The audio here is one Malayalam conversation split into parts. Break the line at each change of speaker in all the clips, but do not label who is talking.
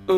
സോറി,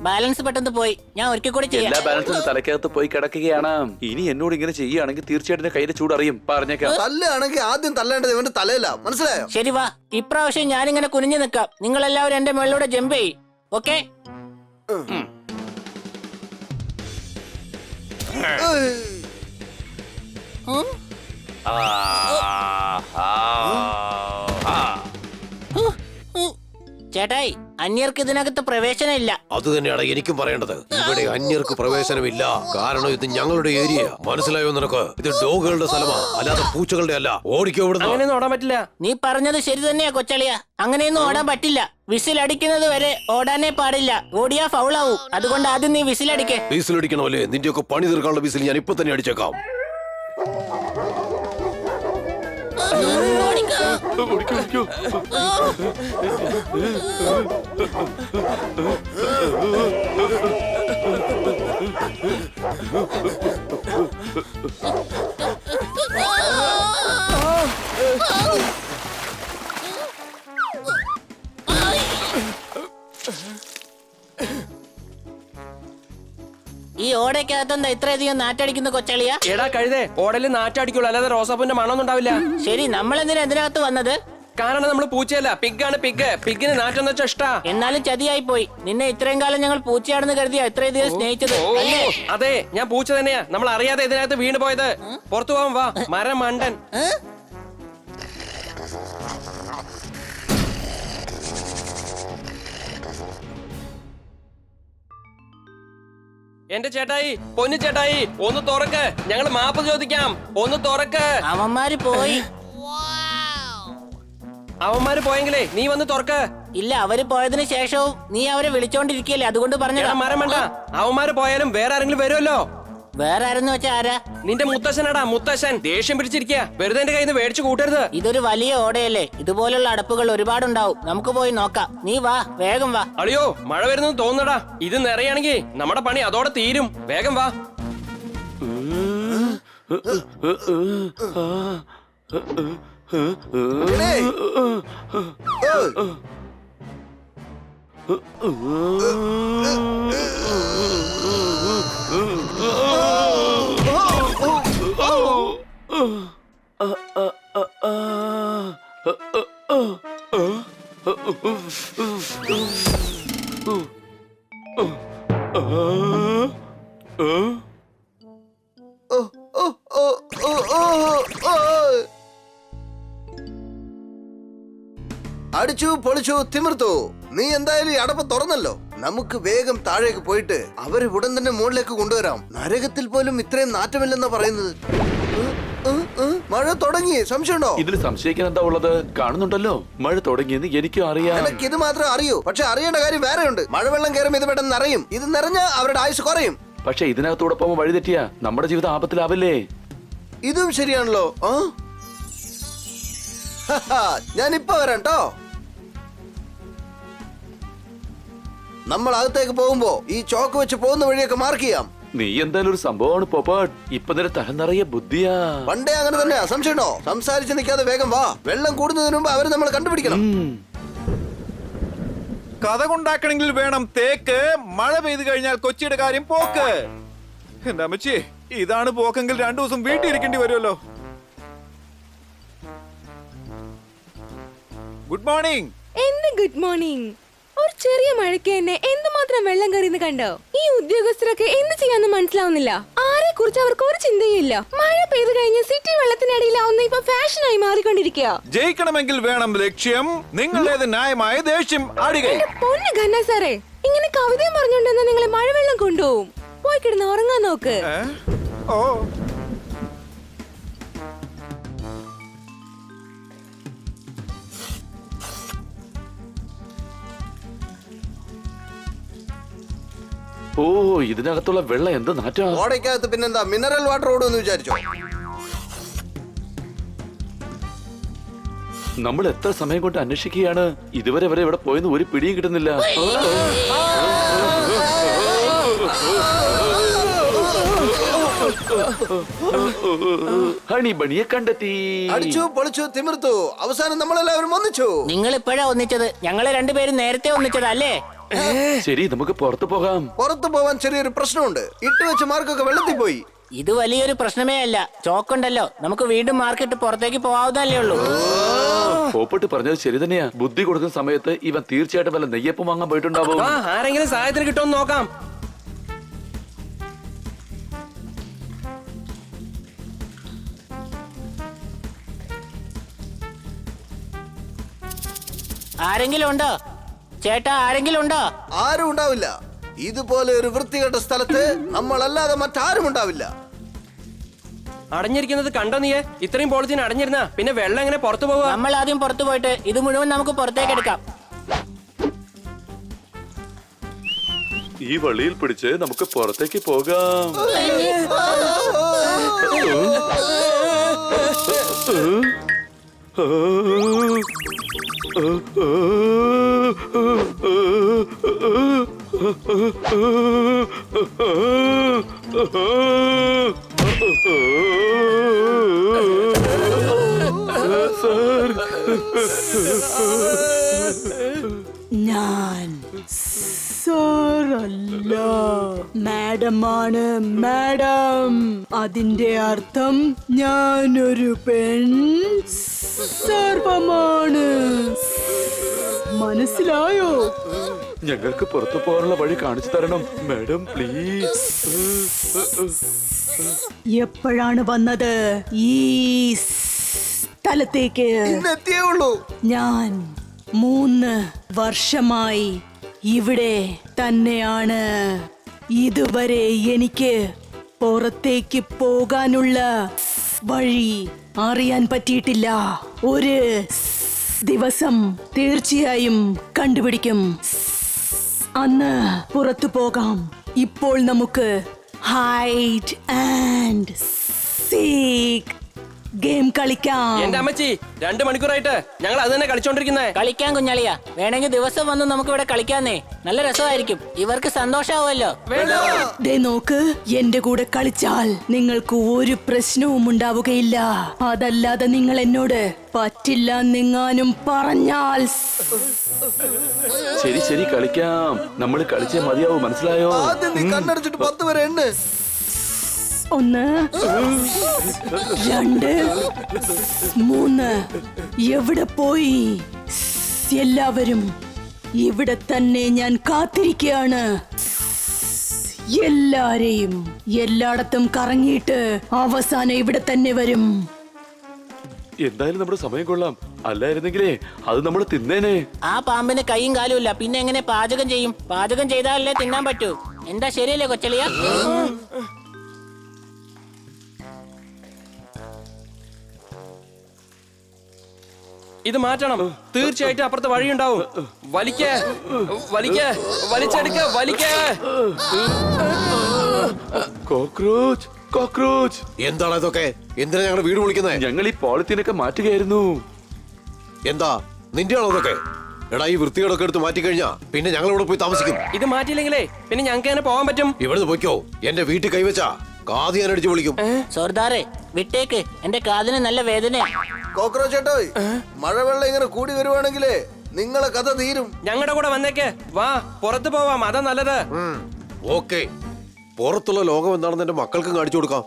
ബാലൻസ് പെട്ടെന്ന് പോയി. ഞാൻ ഒരിക്കൽ കൂടി ചെയ്യാം.
എല്ലാ ബാലൻസും തലക്കകത്ത് പോയി കിടക്കുകയാണ്. ഇനി എന്നോട് ഇങ്ങനെ ചെയ്യുകയാണെങ്കിൽ തീർച്ചയായിട്ടും കയ്യിലെ ചൂടറിയും. പറഞ്ഞേക്കാം.
തല്ലാണെങ്കിൽ ആദ്യം തല്ലേണ്ടത് ഇവന്റെ തലയില, മനസ്സിലായോ?
ശരി, വാ. ഇപ്രാവശ്യം ഞാനിങ്ങനെ കുനിഞ്ഞു നിൽക്കാം. നിങ്ങൾ എല്ലാവരും എന്റെ മുകളിലൂടെ ജമ്പ് ചെയ്യും. ഓക്കെ? ചേട്ടായി, അന്യർക്ക് ഇതിനകത്ത് പ്രവേശനം ഇല്ല.
അത് തന്നെയാണ് എനിക്കും പറയേണ്ടത്. ഇവിടെ അന്യർക്ക് പ്രവേശനമില്ല. കാരണം ഇത് ഞങ്ങളുടെ ഏരിയ. മനസ്സിലായോ നിനക്ക്? ഇത് ഡോഗുകളുടെ സ്ഥലമാ, അല്ലാതെ പൂച്ചകളുടെ അല്ല. ഓടിക്കോ ഇവിടെ.
അങ്ങനെയൊന്നും ഓടാൻ പറ്റില്ല.
നീ പറഞ്ഞത് ശരി തന്നെയാ കൊച്ചളിയ. അങ്ങനെയൊന്നും ഓടാൻ പറ്റില്ല. വിസിൽ അടിക്കുന്നത് വരെ ഓടാനേ പാടില്ല. ഓടിയാ ഫൗളാവും. അതുകൊണ്ട് ആദ്യം നീ വിസിൽ അടിക്കേ.
വിസിൽ അടിക്കണമല്ലേ? നിന്റെയൊക്കെ പണി തീർക്കാനുള്ള വിസിൽ ഞാൻ ഇപ്പൊ തന്നെ അടിച്ചേക്കാം.
ഈ ഓടയ്ക്കകത്തെന്താ ഇത്രയധികം നാറ്റടിക്കുന്ന കൊച്ചളിയ?
എടാ കഴുതേ, ഓടല് നാറ്റടിക്കുള്ളൂ, അല്ലാതെ റോസാപ്പൂന്റെ മണമൊന്നും ഉണ്ടാവില്ല.
ശരി, നമ്മൾ എന്തിനാ ഇതിനകത്ത് വന്നത്?
കാരണം നമ്മൾ പൂച്ചയല്ല, പിഗാണ്. പിഗിന് നാറ്റെന്ന് വെച്ചാ ഇഷ്ടാ.
എന്നാലും ചതിയായി പോയി. നിന്നെ ഇത്രയും കാലം ഞങ്ങൾ പൂച്ചയാണെന്ന് കരുതിയാ ഇത്രയധികം സ്നേഹിച്ചത്.
അതെ, ഞാൻ പൂച്ച തന്നെയാ. നമ്മൾ അറിയാതെ ഇതിനകത്ത് വീണ് പോയത്. പുറത്തു പോവാൻ വാ, മരം മണ്ടൻ. എന്റെ ചേട്ടായി, പൊന്നു ചേട്ടായി, ഒന്ന് തുറക്ക്. ഞങ്ങൾ മാപ്പ് ചോദിക്കാം. ഒന്ന് തുറക്ക്.
അവന്മാര് പോയി.
അവന്മാര് പോയെങ്കിലേ നീ വന്ന് തുറക്ക്.
ഇല്ല, അവര് പോയതിനു ശേഷവും നീ അവരെ വിളിച്ചോണ്ടിരിക്കല്ലേ, അതുകൊണ്ട് പറഞ്ഞ.
മരം വേണ്ട. അവന്മാര് പോയാലും വേറെ ആരെങ്കിലും വരുമല്ലോ.
വേറെ ആരെന്ന് വെച്ചാ ആരാ?
നിന്റെ മുത്തശ്ശനാടാ, മുത്തശ്ശൻ. ദേഷ്യം പിടിച്ചിരിക്കുക. വെറുതെ എന്റെ കയ്യിൽ നിന്ന് മേടിച്ചു കൂട്ടരുത്.
ഇതൊരു വലിയ ഓടയല്ലേ. ഇതുപോലുള്ള അടപ്പുകൾ ഒരുപാടുണ്ടാവും. നമുക്ക് പോയി നോക്കാം. നീ വാ, വേഗം വാ.
അളിയോ, മഴ വരുന്നത് തോന്നടാ. ഇത് നിറയാണെങ്കിൽ നമ്മുടെ പണി അതോടെ തീരും. വേഗം വാ.
അടിച്ചു പൊളിച്ചു തിമിർത്തു. നീ എന്തായാലും ഈ അടപ്പ് തുറന്നല്ലോ. നമുക്ക് വേഗം താഴേക്ക് പോയിട്ട് അവരെ ഉടൻ തന്നെ മുകളിലേക്ക് കൊണ്ടുവരാം. നരകത്തിൽ പോലും ഇത്രയും നാറ്റമില്ലെന്നാ പറയുന്നത്. മഴ തുടങ്ങി. സംശയമുണ്ടോ?
ഇതിൽ സംശയിക്കാൻ എന്താ ഉള്ളത്? കാണുന്നുണ്ടല്ലോ, മഴ തുടങ്ങിയെന്ന് എനിക്കും അറിയാം.
എനിക്ക് ഇത് മാത്രമേ അറിയൂ. പക്ഷെ അറിയേണ്ട കാര്യം വേറെയുണ്ട്. മഴവെള്ളം കയറും, ഇത് പെട്ടെന്ന് നിറയും. ഇത് നിറഞ്ഞാൽ അവരുടെ ആയുസ് കുറയും.
പക്ഷെ ഇതിനകത്തൂടെ പോകുമ്പോൾ വഴി തെറ്റിയാ നമ്മുടെ ജീവിതം ആപത്തിലാവില്ലേ?
ഇതും ശരിയാണല്ലോ. ഞാൻ ഇപ്പൊ വരാം ട്ടോ. നമ്മൾ അകത്തേക്ക് പോകുമ്പോ ഈ ചോക്ക് വെച്ച് പോകുന്ന വഴിയൊക്കെ മാർക്ക് ചെയ്യാം.
നീ എന്തായാലും ഒരു സംഭവമാണ് പോപ്പാട്ട്. ഇപ്പൊ നിന്റെ തല നിറയെ ബുദ്ധിയാ.
പണ്ടേ അങ്ങനെ തന്നെയാ. സംശയമുണ്ടോ? സംസാരിച്ച് നിൽക്കാതെ വേഗം വാ. വെള്ളം കൂടുന്നതിന് മുമ്പ് അവര് നമ്മൾ കണ്ടുപിടിക്കണം.
കഥ കൊണ്ടാക്കണമെങ്കിൽ വേണം തേക്ക്. മഴ പെയ്തു കഴിഞ്ഞാൽ കൊച്ചിയുടെ കാര്യം പോക്ക്. എന്റെ അമ്മച്ചി, ഇതാണ് പോക്കെങ്കിൽ 2 ദിവസം വീട്ടിൽ ഇരിക്കേണ്ടി വരുമല്ലോ. Good morning.
എന്ത് ഗുഡ് മോർണിംഗ്? ഒരു ചെറിയ മഴയ്ക്ക് തന്നെ എന്തുമാത്രം വെള്ളം കയറിയെന്ന് കണ്ടോ? ഈ ഉദ്യോഗസ്ഥരൊക്കെ എന്ത് ചെയ്യാന്ന് മനസ്സിലാവുന്നില്ല. ആരെ കുറിച്ച് അവർക്ക് ഒരു ചിന്തയില്ല. മഴ പെയ്തു കഴിഞ്ഞ് സിറ്റി വെള്ളത്തിനടിയിലാവുന്ന ഇപ്പൊ ഫാഷനായി മാറിക്കൊണ്ടിരിക്കുക.
ജയിക്കണമെങ്കിൽ വേണം ലക്ഷ്യം. നിങ്ങളുടേത് ന്യായമായ ദേഷ്യം അടികൈ.
പൊന്ന് ഖന്ന സാറേ, ഇങ്ങനെ കവിതയും പറഞ്ഞുകൊണ്ടെന്ന് നിങ്ങളെ മഴവെള്ളം കൊണ്ടുപോകും. പോയി കിടന്ന് ഉറങ്ങാൻ നോക്ക്.
ഓ,
ഓ, ഇതിനകത്തുള്ള വെള്ളം എന്ത് നാറ്റാ.
ഓടയ്ക്കകത്ത് പിന്നെന്താ മിനറൽ വാട്ടർ ഓടുമെന്ന് വിചാരിച്ചോ?
നമ്മൾ എത്ര സമയം കൊണ്ട് അന്വേഷിക്കുകയാണ്, ഇതുവരെ വരെ ഇവിടെ പോയെന്ന് ഒരു പിടിയും കിട്ടുന്നില്ല. ഹണി ബണിയെ കണ്ടെത്തി.
അടിച്ചു പൊളിച്ചു തിമിർത്തു, അവസാനം നമ്മളെല്ലാവരും ഒന്നിച്ചു.
നിങ്ങൾ ഇപ്പോഴാ ഒന്നിച്ചത്, ഞങ്ങള് രണ്ടുപേരും നേരത്തെ ഒന്നിച്ചതല്ലേ?
ശരി, നമുക്ക് പുറത്തു പോകാം.
പുറത്തു പോവാൻ ചെറിയൊരു പ്രശ്നമുണ്ട്. ഇട്ട് വെച്ച മാർക്കൊക്കെ വെള്ളത്തിൽ പോയി.
ഇത് വലിയൊരു പ്രശ്നമേ അല്ല. ചോക്കുണ്ടല്ലോ, നമുക്ക് വീണ്ടും മാർക്കിട്ട് പുറത്തേക്ക് പോവാവുന്നല്ലേ ഉള്ളൂ.
പോപ്പട്ട് പറഞ്ഞത് ശരി തന്നെയാ. ബുദ്ധി കൊടുക്കുന്ന സമയത്ത് ഇവൻ തീർച്ചയായിട്ടും വല്ല നെയ്യപ്പം വാങ്ങാൻ പോയിട്ടുണ്ടാവും.
വാ, ആരെങ്കിലും സഹായത്തിന് കിട്ടുമെന്ന് നോക്കാം.
ആരെങ്കിലും ഉണ്ടോ ചേട്ടാ? ആരെങ്കിലും ഉണ്ടോ?
ആരും ഉണ്ടാവില്ല. ഇതുപോലെ ഒരു വൃത്തികെട്ട സ്ഥലത്ത് നമ്മളല്ലാതെ മറ്റാരും ഉണ്ടാവില്ല.
അടഞ്ഞിരിക്കുന്നത് കണ്ടോ നീയെ? ഇത്രയും പോളിത്തീൻ അടഞ്ഞിരുന്ന പിന്നെ വെള്ളം എങ്ങനെ പുറത്തു പോവാ?
നമ്മൾ ആദ്യം പുറത്തു പോയിട്ട് ഇത് മുഴുവൻ നമുക്ക് പുറത്തേക്ക് എടുക്കാം.
ഈ വള്ളിയിൽ പിടിച്ച് നമുക്ക് പുറത്തേക്ക് പോകാം.
ഞാൻ സാറല്ല, മാഡമാണ്. മാഡം, അതിന്റെ അർത്ഥം ഞാനൊരു പെൺ സർപ്പമാണ്. മനസ്സിലായോ?
ഞങ്ങൾക്ക് പുറത്തു പോകാനുള്ള വഴി കാണിച്ചു തരണം മാഡം, പ്ലീസ്.
എപ്പോഴാണ് വന്നത് ഈ സ്ഥലത്തേക്ക്?
ഇന്നെത്തിയേ ഉള്ളൂ.
ഞാൻ 3 വർഷമായി ഇവിടെ തന്നെയാണ്. ഇതുവരെ എനിക്ക് പുറത്തേക്ക് പോകാനുള്ള വഴി അറിയാൻ പറ്റിയിട്ടില്ല. ഒരു ദിവസം തീർച്ചയായും കണ്ടുപിടിക്കും. അന്ന് പുറത്തു പോകാം. ഇപ്പോൾ നമുക്ക് ഹൈഡ് ആൻഡ് സീക്ക് ഗെയിം കളിക്കാം.
എന്റെ അമ്മച്ചി, 2 മണിക്കൂറായിട്ട് ഞങ്ങൾ അത് തന്നെ കളിച്ചോണ്ടിരിക്കുന്നേ.
കളിക്കാൻ കുഞ്ഞാളിയാ, വേണമെങ്കിൽ ദിവസം വന്ന് നമുക്ക് ഇവിടെ കളിക്കാന്നേ. നല്ല രസമായിരിക്കും, ഇവർക്ക് സന്തോഷാവുമല്ലോ.
ദേ നോക്ക്, എന്റെ കൂടെ കളിച്ചാൽ നിങ്ങൾക്ക് ഒരു പ്രശ്നവും ഉണ്ടാവുകയില്ല. അതല്ലാതെ നിങ്ങൾ എന്നോട് പറ്റില്ല നിങ്ങാനും പറഞ്ഞാൽ
ശരി ശരി, കളിക്കാം. നമ്മൾ കളിച്ചേ മതിയാവും, മനസ്സിലായോ?
ആദ്യം നീ കണ്ണടച്ചിട്ട് 10 വരെ എണ്ണ്.
1 2 3. എവിടെ പോയി എല്ലാവരും? ഇവിടെ തന്നെ ഞാൻ കാത്തിരിക്കുകയാണ്. എല്ലാരെയും എല്ലായിടത്തും കറങ്ങിയിട്ട് അവസാനം ഇവിടെ തന്നെ വരും.
എന്തായാലും നമ്മുടെ സമയം കൊള്ളാം. അല്ലായിരുന്നെങ്കിലേ അത് നമ്മൾ തിന്നേനെ.
ആ പാമ്പിന് കൈയും കാലും ഇല്ല, പിന്നെ എങ്ങനെ പാചകം ചെയ്യും? പാചകം ചെയ്താലല്ലേ തിന്നാൻ പറ്റൂ. എന്താ ശരിയല്ലേ കൊച്ചളിയ?
ഇത് മാറ്റണം. തീർച്ചയായിട്ടും അപ്പുറത്തെ വഴിയുണ്ടാവും. വലിക്കേ വലിക്കേ വലിച്ചെടുക്ക വലിക്കേ.
Cockroach cockroach.
എന്താണ് ഇതൊക്കെ? എന്തിനാ ഞങ്ങളുടെ വീട് വിളിക്കുന്നത്?
ഞങ്ങൾ ഈ പോളിത്തീനൊക്കെ മാറ്റുകയായിരുന്നു.
എന്താ നിന്റെയാണോ ഇതൊക്കെ? എടാ, ഈ വൃത്തികേടൊക്കെ എടുത്ത് മാറ്റിക്കഴിഞ്ഞാ പിന്നെ ഞങ്ങൾ ഇവിടെ പോയി താമസിക്കും.
ഇത് മാറ്റിയില്ലെങ്കിലേ പിന്നെ ഞങ്ങൾക്ക് എങ്ങനെ പോകാൻ പറ്റും?
ഇവിടുന്ന് പോയിക്കോ. എന്റെ വീട്ടിൽ കൈവച്ചാ കാത് ഞാൻ അടിച്ചു വിളിക്കും.
സോർദാറെ, വിട്ടേക്ക്, എന്റെ കാതിന് നല്ല വേദന.
കോക്രോച്ച് ചേട്ടോയ്, മഴവെള്ളം ഇങ്ങനെ കൂടി വരുവാണെങ്കിലേ നിങ്ങളെ കഥ തീരും.
ഞങ്ങളുടെ കൂടെ വന്നേക്ക്. വാ, പുറത്തു പോവാം, അതാ നല്ലത്.
ഓക്കെ, പുറത്തുള്ള ലോകം എന്താണെന്ന് എന്റെ മക്കൾക്കും കാണിച്ചു കൊടുക്കാം.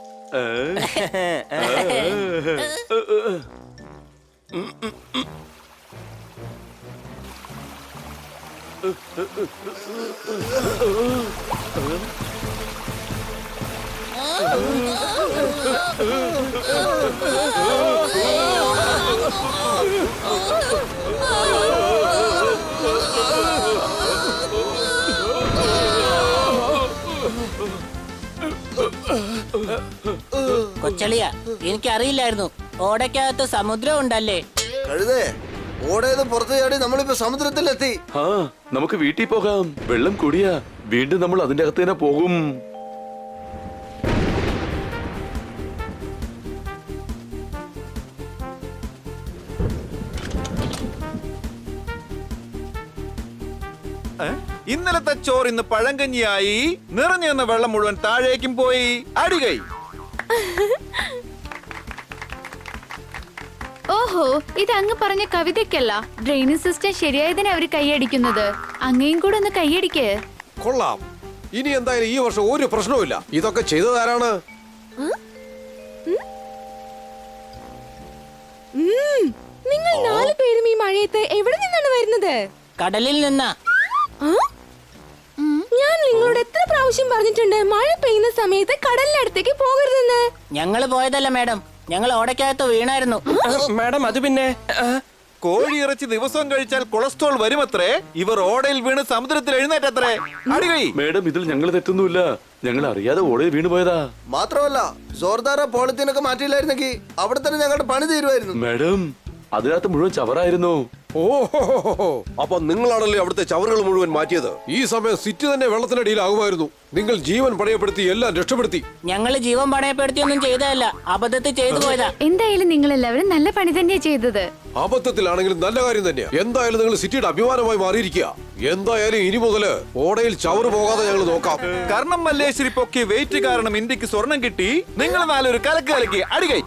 കൊച്ചളിയ, എനിക്കറിയില്ലായിരുന്നു ഓടയ്ക്കകത്ത് സമുദ്രം ഉണ്ടല്ലേ.
കഴുതേ, ഓടേത് പുറത്തു ചാടി നമ്മളിപ്പോ സമുദ്രത്തിലെത്തി.
ആ, നമുക്ക് വീട്ടിൽ പോകാം. വെള്ളം കൂടിയാ വീണ്ടും നമ്മൾ അതിന്റെ അകത്ത് തന്നെ പോകും.
ഇന്നലത്തെ ചോറ് ഇന്ന് പഴങ്കഞ്ഞിയായി. നിറഞ്ഞു നിന്ന വെള്ളം മുഴുവൻ താഴേക്കും പോയി. അടികൈ.
ഓഹോ, ഇത് അങ്ങ് പറഞ്ഞ കവിതയ്ക്കല്ല. ഡ്രെയിനേജ് സിസ്റ്റം ശരിയായതിന് അവര് കൈയടിക്കുന്നത്. അങ്ങയും കൂടെ ഒന്ന് കൈയടിക്ക്.
കൊള്ളാം. ഇനി എന്തായാലും ഈ വർഷം ഒരു പ്രശ്നവുമില്ല. ഇതൊക്കെ ചെയ്തതാരാണ്?
നിങ്ങൾ 4 പേരും ഈ മഴയത്ത് എവിടെ നിന്നാണ് വരുന്നത്?
കടലിൽ നിന്നാ.
ആ? ഞാൻ നിങ്ങളോട് എത്ര പ്രാവശ്യം പറഞ്ഞിട്ടുണ്ട് മഴ പെയ്യുന്ന സമയത്ത് കടലിനടുത്തേക്ക് പോകരുതെന്ന്.
ഞങ്ങള് പോയതല്ല മാഡം, ഞങ്ങൾ ഓടയ്ക്കകത്ത് വീണായിരുന്നു.
മാഡം അത് പിന്നെ
കോഴിയിറച്ചി ദിവസവും കഴിച്ചാൽ കൊളസ്ട്രോൾ വരുമത്രേ. ഇവർ ഓടയിൽ വീണ് സമുദ്രത്തിൽ എഴുന്നേറ്റത്രേ. അടികൈ.
മേഡം, ഇതിൽ ഞങ്ങൾ തെറ്റൊന്നുമില്ല. ഞങ്ങൾ അറിയാതെ ഓടയിൽ വീണ് പോയതാ.
മാത്രമല്ല ജോർദാര പോളിത്തീനൊക്കെ മാറ്റിയില്ലായിരുന്നെങ്കിൽ അവിടെ തന്നെ ഞങ്ങളുടെ പണി തീരുമായിരുന്നു.
മേഡം, അതിനകത്ത് മുഴുവൻ ചവറായിരുന്നു.
ഓഹോ, അപ്പൊ നിങ്ങളാണല്ലേ അവിടുത്തെ ചവറുകൾ മുഴുവൻ മാറ്റിയത്? ഈ സമയം സിറ്റി തന്നെ വെള്ളത്തിനടിയിലാകുമായിരുന്നു. നിങ്ങൾ ജീവൻ പണയപ്പെടുത്തി എല്ലാം രക്ഷപ്പെടുത്തി.
ഞങ്ങള് ജീവൻ പണയപ്പെടുത്തിയൊന്നും ചെയ്തതല്ല, അബദ്ധത്തിൽ ചെയ്തു പോയതാ.
എന്തായാലും നിങ്ങൾ എല്ലാവരും നല്ല പണി തന്നെയാ ചെയ്തത്.
അബദ്ധത്തിലാണെങ്കിലും നല്ല കാര്യം തന്നെയാ. എന്തായാലും നിങ്ങൾ സിറ്റിയുടെ അഭിമാനമായി മാറിയിരിക്കുക. എന്തായാലും ഇനി മുതല് ഓടയിൽ ചവറ് പോകാതെ ഞങ്ങൾ നോക്കാം.
കർണം മല്ലേശ്വരി പൊക്കി വെയിറ്റ് കാരണം ഇന്ത്യക്ക് സ്വർണം കിട്ടി. നിങ്ങൾ 4 ഒരു കലക്ക് കലക്കി. അടികൈ.